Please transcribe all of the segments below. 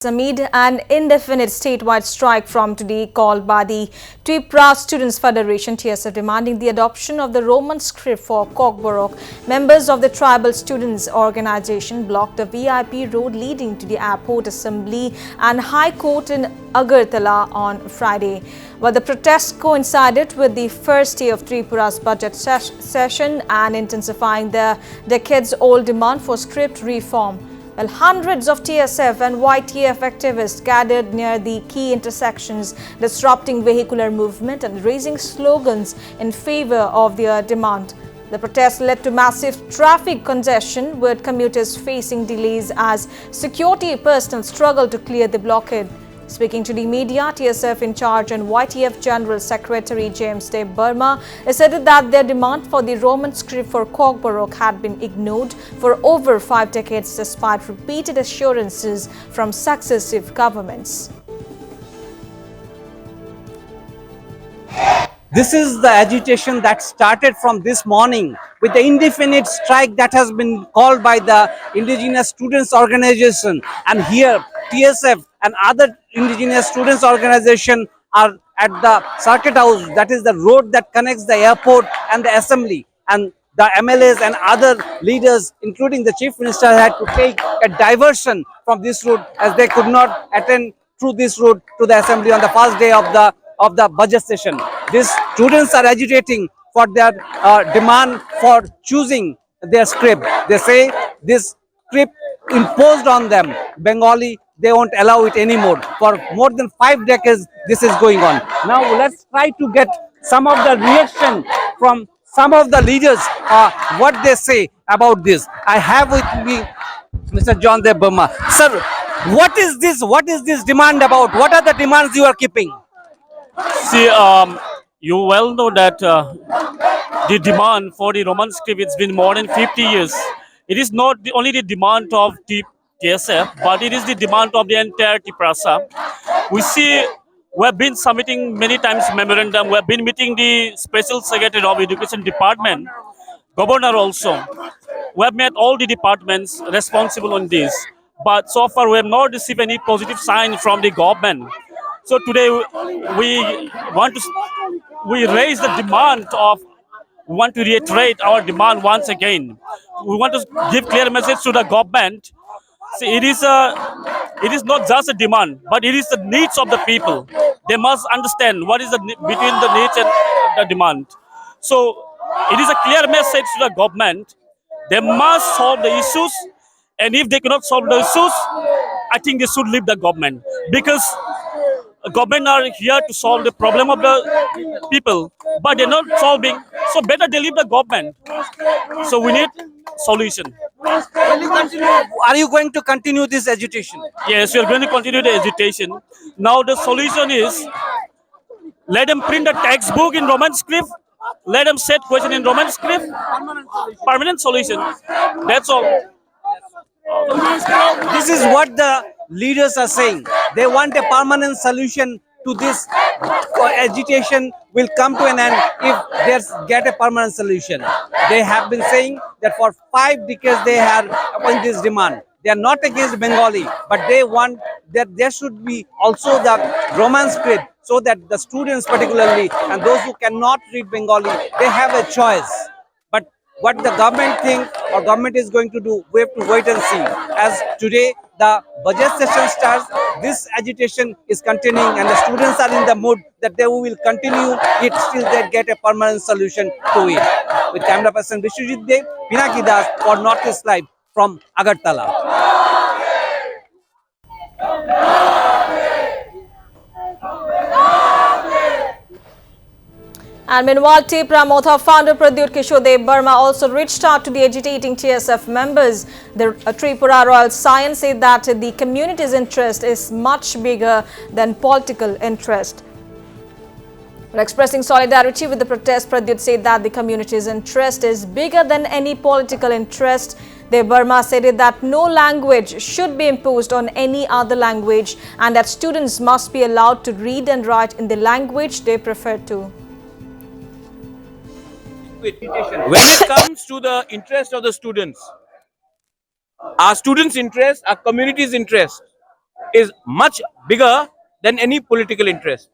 Amid an indefinite statewide strike from today called by the TIPRA Students Federation TSF demanding the adoption of the Roman script for Kokborok, members of the Tribal Students Organization blocked the VIP road leading to the Airport Assembly and High Court in Agartala on Friday. But the protest coincided with the first day of Tripura's budget session and intensifying the decades-old demand for script reform. Well, hundreds of TSF and YTF activists gathered near the key intersections, disrupting vehicular movement and raising slogans in favor of their demand. The protest led to massive traffic congestion, with commuters facing delays as security personnel struggled to clear the blockade. Speaking to the media, TSF in charge and YTF General Secretary James Debbarma asserted that their demand for the Roman script for Kokborok had been ignored for over 5 decades despite repeated assurances from successive governments. This is the agitation that started from this morning with the indefinite strike that has been called by the Indigenous Students Organization, and here TSF and other Indigenous Students Organization are at the circuit house, that is the road that connects the airport and the assembly, and the MLAs and other leaders including the Chief Minister had to take a diversion from this route as they could not attend through this route to the assembly on the first day of the budget session. These students are agitating for their demand for choosing their script. They say this script imposed on them, Bengali, they won't allow it anymore. For more than 5 decades, this is going on. Now let's try to get some of the reaction from some of the leaders, what they say about this. I have with me Mr. John Debbarma. Sir, what is this? What is this demand about? What are the demands you are keeping? See, you well know that the demand for the Roman script, it's been more than 50 years. It is not only the demand of the TSF, but it is the demand of the entire TIPRA. We see we have been submitting many times memorandum. We have been meeting the Special Secretary of Education Department, Governor also. We have met all the departments responsible on this, but so far we have not received any positive sign from the government. So today we want to we raise the demand of we want to reiterate our demand once again. We want to give clear message to the government. See, it is not just a demand, but it is the needs of the people. They must understand what is between the needs and the demand. So it is a clear message to the government. They must solve the issues, and if they cannot solve the issues, I think they should leave the government, because government are here to solve the problem of the people, but they're not solving. So better they leave the government. So we need solution. Are you going to continue this agitation? Yes, we are going to continue the agitation. Now the solution is, let them print a textbook in Roman script. Let them set question in Roman script. Permanent solution. That's all. This is what the leaders are saying. They want a permanent solution to this agitation will come to an end if they get a permanent solution. They have been saying that for 5 decades they have upon this demand. They are not against Bengali, but they want that there should be also the Roman script, so that the students particularly and those who cannot read Bengali, they have a choice. But what the government think or government is going to do, we have to wait and see. As today the budget session starts, this agitation is continuing and the students are in the mood that they will continue it till they get a permanent solution to it. With camera person Vishwajit Dev, Pinaki Das for Northeast Live from Agartala. And meanwhile, TIPRA Motha founder Pradyot Debbarma also reached out to the agitating TSF members. The Tripura Royal Science said that the community's interest is much bigger than political interest. But expressing solidarity with the protest, Pradyot said that the community's interest is bigger than any political interest. Debbarma said that no language should be imposed on any other language and that students must be allowed to read and write in the language they prefer to. When it comes to the interest of the students, our students' interest, our community's interest is much bigger than any political interest.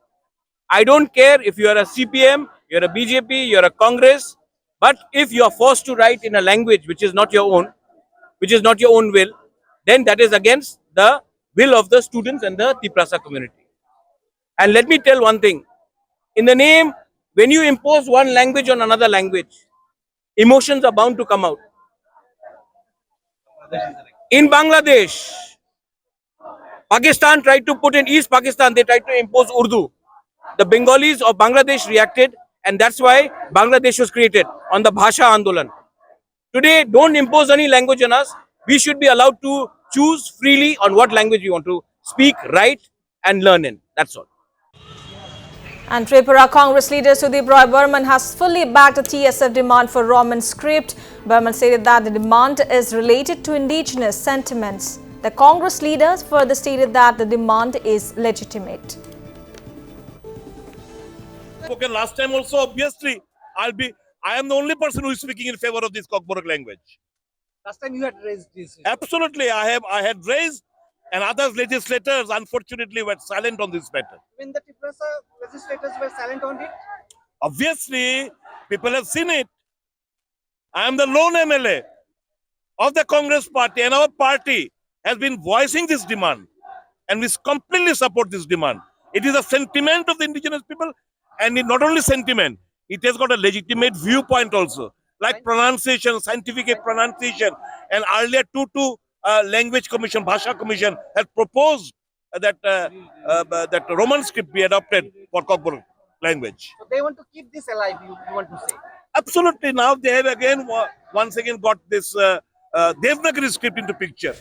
I don't care if you are a CPM, you're a BJP, you're a Congress, but if you are forced to write in a language which is not your own, which is not your own will, then that is against the will of the students and the TIPRA community. And let me tell one thing, in the name, when you impose one language on another language, emotions are bound to come out. In Bangladesh, Pakistan tried to put in East Pakistan, they tried to impose Urdu. The Bengalis of Bangladesh reacted, and that's why Bangladesh was created on the Bhasha Andolan. Today, don't impose any language on us. We should be allowed to choose freely on what language we want to speak, write, and learn in. That's all. And Tripura Congress leader Pradyot Debbarma has fully backed the TSF demand for Roman script. Debbarma stated that the demand is related to indigenous sentiments. The Congress leaders further stated that the demand is legitimate. Spoken last time also, obviously, I am the only person who is speaking in favor of this Kokborok language. Last time you had raised this. Absolutely, I had raised, and other legislators unfortunately were silent on this matter. When the TIPRA legislators were silent on it? Obviously, people have seen it. I am the lone MLA of the Congress party, and our party has been voicing this demand, and we completely support this demand. It is a sentiment of the indigenous people, and it not only sentiment, it has got a legitimate viewpoint also, like pronunciation, scientific pronunciation. And earlier, Language Commission, Bhasha Commission, had proposed that that Roman script be adopted for Kokborok language. So they want to keep this alive, you want to say? Absolutely. Now they have again once again got this Devanagari script into picture.